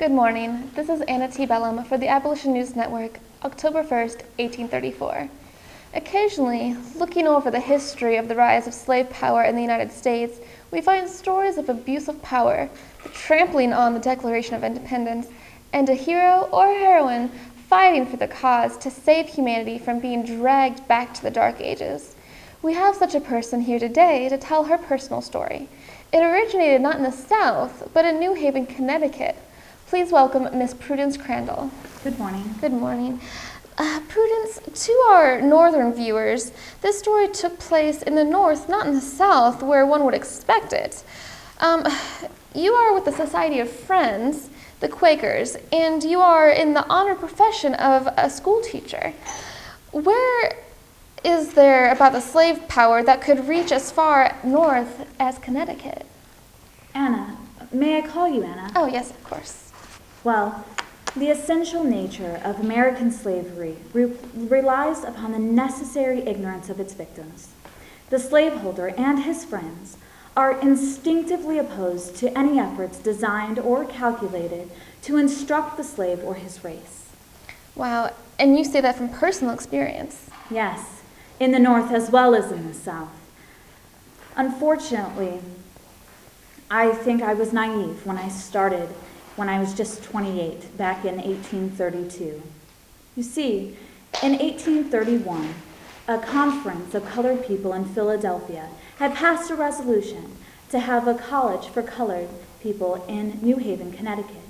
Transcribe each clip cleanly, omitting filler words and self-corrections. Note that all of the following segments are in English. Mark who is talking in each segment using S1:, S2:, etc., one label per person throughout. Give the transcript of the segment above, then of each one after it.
S1: Good morning. This is Anna T. Bellum for the Abolition News Network, October 1st, 1834. Occasionally, looking over the history of the rise of slave power in the United States, we find stories of abuse of power, the trampling on the Declaration of Independence, and a hero or heroine fighting for the cause to save humanity from being dragged back to the Dark Ages. We have such a person here today to tell her personal story. It originated not in the South, but in New Haven, Connecticut. Please welcome Miss Prudence Crandall.
S2: Good morning.
S1: Good morning. Prudence, to our northern viewers, this story took place in the North, not in the South, where one would expect it. You are with the Society of Friends, the Quakers, and you are in the honored profession of a schoolteacher. Where is there about the slave power that could reach as far north as Connecticut?
S2: Anna. May I call you Anna?
S1: Oh, yes, of course.
S2: Well, the essential nature of American slavery relies upon the necessary ignorance of its victims. The slaveholder and his friends are instinctively opposed to any efforts designed or calculated to instruct the slave or his race.
S1: Wow, and you say that from personal experience.
S2: Yes, in the North as well as in the South. Unfortunately, I think I was naive when I started when I was just 28, back in 1832. You see, in 1831, a conference of colored people in Philadelphia had passed a resolution to have a college for colored people in New Haven, Connecticut.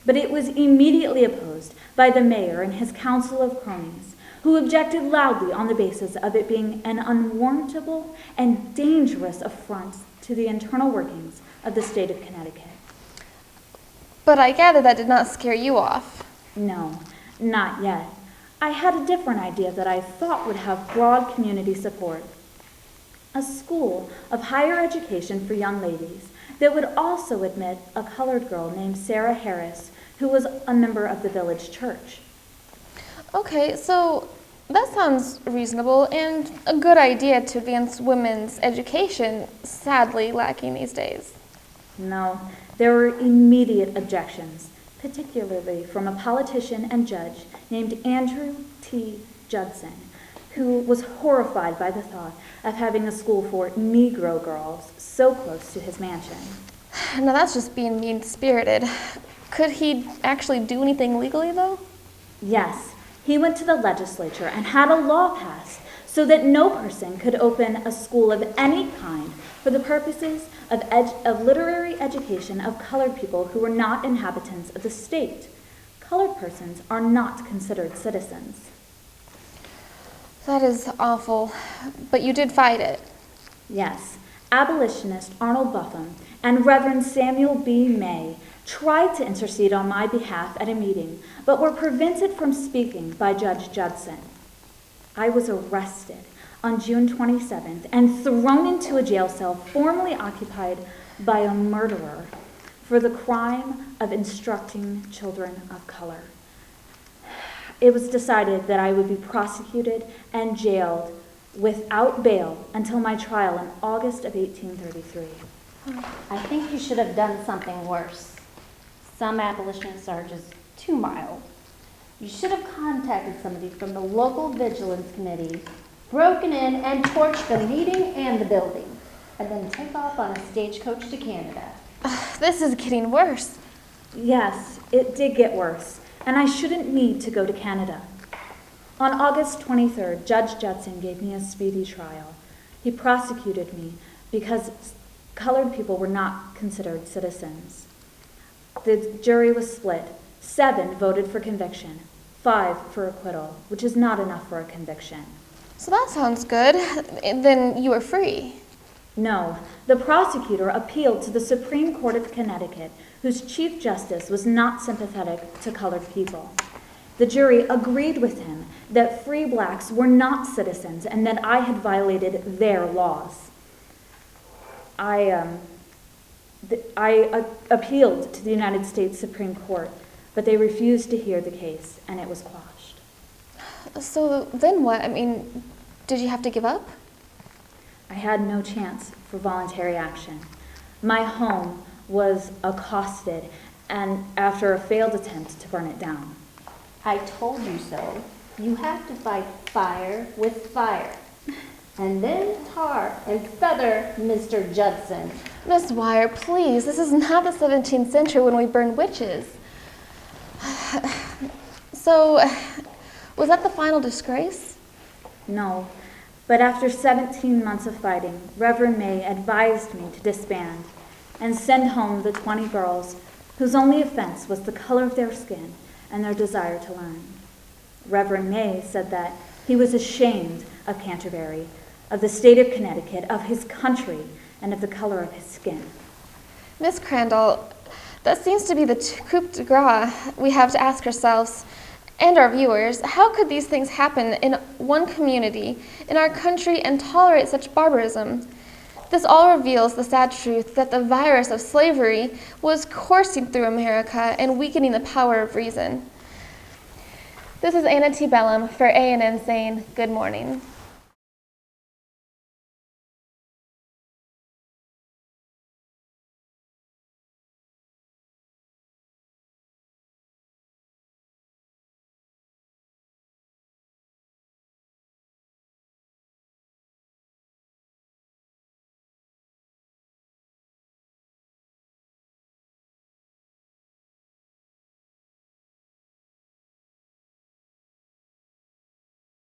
S2: But it was immediately opposed by the mayor and his council of cronies, who objected loudly on the basis of it being an unwarrantable and dangerous affront to the internal workings of the state of Connecticut.
S1: But I gather that did not scare you off.
S2: No, not yet. I had a different idea that I thought would have broad community support. A school of higher education for young ladies that would also admit a colored girl named Sarah Harris, who was a member of the village church.
S1: Okay, so that sounds reasonable and a good idea to advance women's education, sadly lacking these days.
S2: No, there were immediate objections, particularly from a politician and judge named Andrew T. Judson, who was horrified by the thought of having a school for Negro girls so close to his mansion.
S1: Now that's just being mean-spirited. Could he actually do anything legally, though?
S2: Yes, he went to the legislature and had a law passed so that no person could open a school of any kind for the purposes of literary education of colored people who were not inhabitants of the state. Colored persons are not considered citizens.
S1: That is awful, but you did fight it.
S2: Yes, abolitionist Arnold Buffum and Reverend Samuel B. May tried to intercede on my behalf at a meeting, but were prevented from speaking by Judge Judson. I was arrested on June 27th and thrown into a jail cell formerly occupied by a murderer for the crime of instructing children of color. It was decided that I would be prosecuted and jailed without bail until my trial in August of 1833.
S3: I think you should have done something worse. Some abolitionists are just too mild. You should have contacted somebody from the local vigilance committee, broken in and torched the meeting and the building, and then take off on a stagecoach to Canada.
S1: This is getting worse.
S2: Yes, it did get worse, and I shouldn't need to go to Canada. On August 23rd, Judge Judson gave me a speedy trial. He prosecuted me because colored people were not considered citizens. The jury was split. 7 voted for conviction, 5 for acquittal, which is not enough for a conviction.
S1: So that sounds good. Then you were free.
S2: No, the prosecutor appealed to the Supreme Court of Connecticut, whose Chief Justice was not sympathetic to colored people. The jury agreed with him that free blacks were not citizens and that I had violated their laws. I appealed to the United States Supreme Court, but they refused to hear the case, and it was quashed.
S1: So then what? I mean, did you have to give up?
S2: I had no chance for voluntary action. My home was accosted and after a failed attempt to burn it down.
S3: I told you so. You have to fight fire with fire. And then tar and feather Mr. Judson.
S1: Miss Wire, please, this is not the 17th century when we burn witches. So, was that the final disgrace?
S2: No, but after 17 months of fighting, Reverend May advised me to disband and send home the 20 girls whose only offense was the color of their skin and their desire to learn. Reverend May said that he was ashamed of Canterbury, of the state of Connecticut, of his country, and of the color of his skin.
S1: Miss Crandall, that seems to be the coup de grace we have to ask ourselves and our viewers. How could these things happen in one community, in our country, and tolerate such barbarism? This all reveals the sad truth that the virus of slavery was coursing through America and weakening the power of reason. This is Anna T. Bellum for A&M saying good morning.